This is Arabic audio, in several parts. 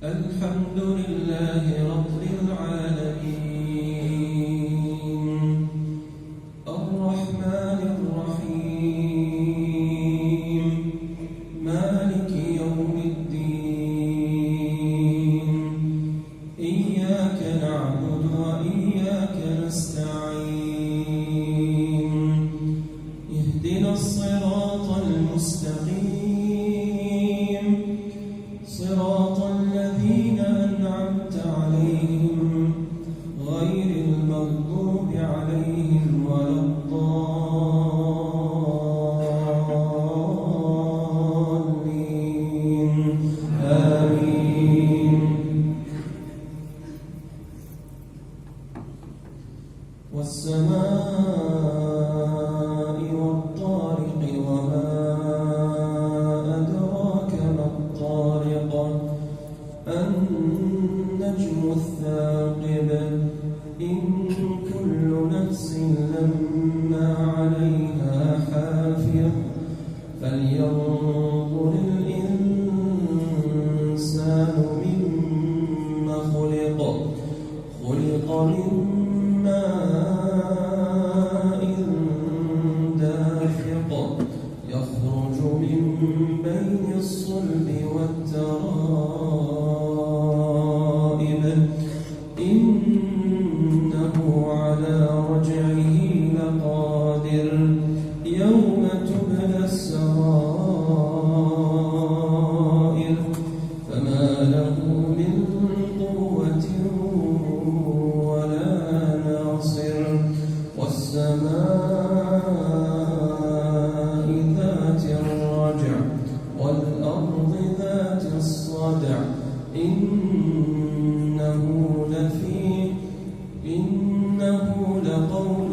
الحمد لله رب العالمين الرحمن الرحيم مالك يوم الدين إياك نعبد وإياك نستعين اهدنا الصراط المستقيم صراط الذين أنعمت عليهم غير المغضوب عليهم ولا الضالين آمين والسماء والطارق وما أدراك ما الطارق النجم الثاقب إن كل نفس لما عليها حافظ فلينظر الإنسان مما خلق من ماء دافق يخرج من بين الصلب والترائب إنه على رجعه لقادر يوم تبلى السرائر فما له من قوة ولا ناصر والسماء ذات الرجع والأرض ذات الصدع إنه لقول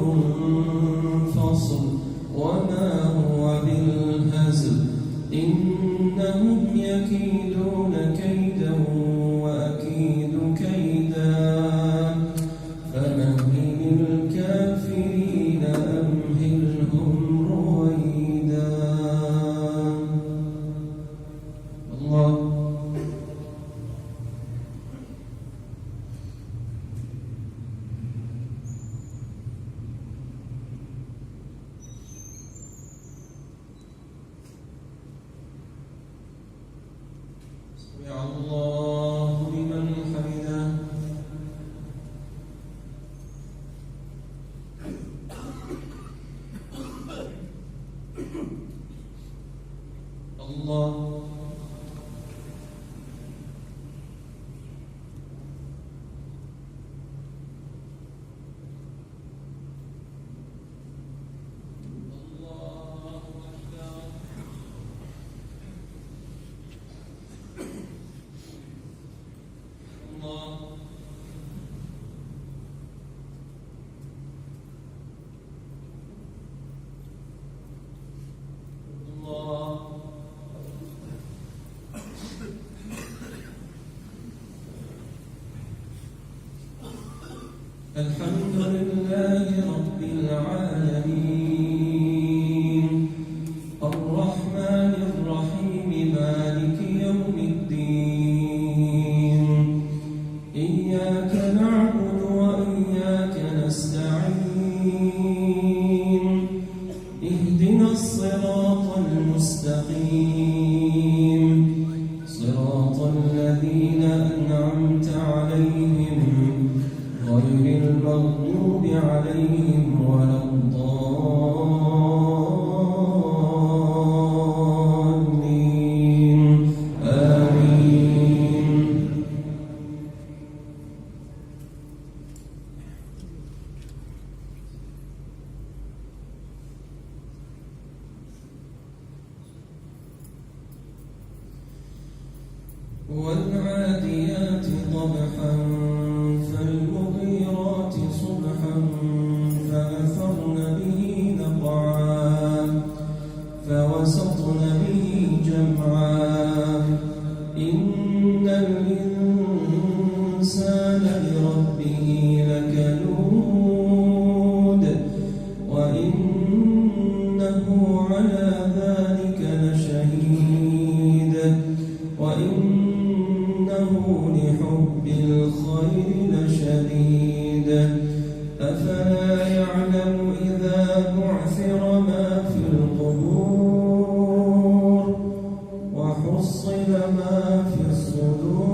فصل وما هو بالهزل إنهم يكيدون كيدا وأكيد كيدا فمهل الكافرين أمهلهم رويدا الله سمع الله لمن حمده الله الحمد لله رب العالمين الرحمن الرحيم مالك يوم الدين إياك نعبد وإياك نستعين اهدنا الصراط المستقيم صراط الذين أنعمت عليهم غير المغضوب عليهم ولا الضالين آمين والعاديات ضبحا فالمغيرات صبحا فأثرن به نقعا فوسطن به جمعا إن الإنسان لربه لكنود وإنه على ذلك لشهيد وإنه شهيد أفلا يعلم إذا بعثر ما في القبور وحصل ما في الصدور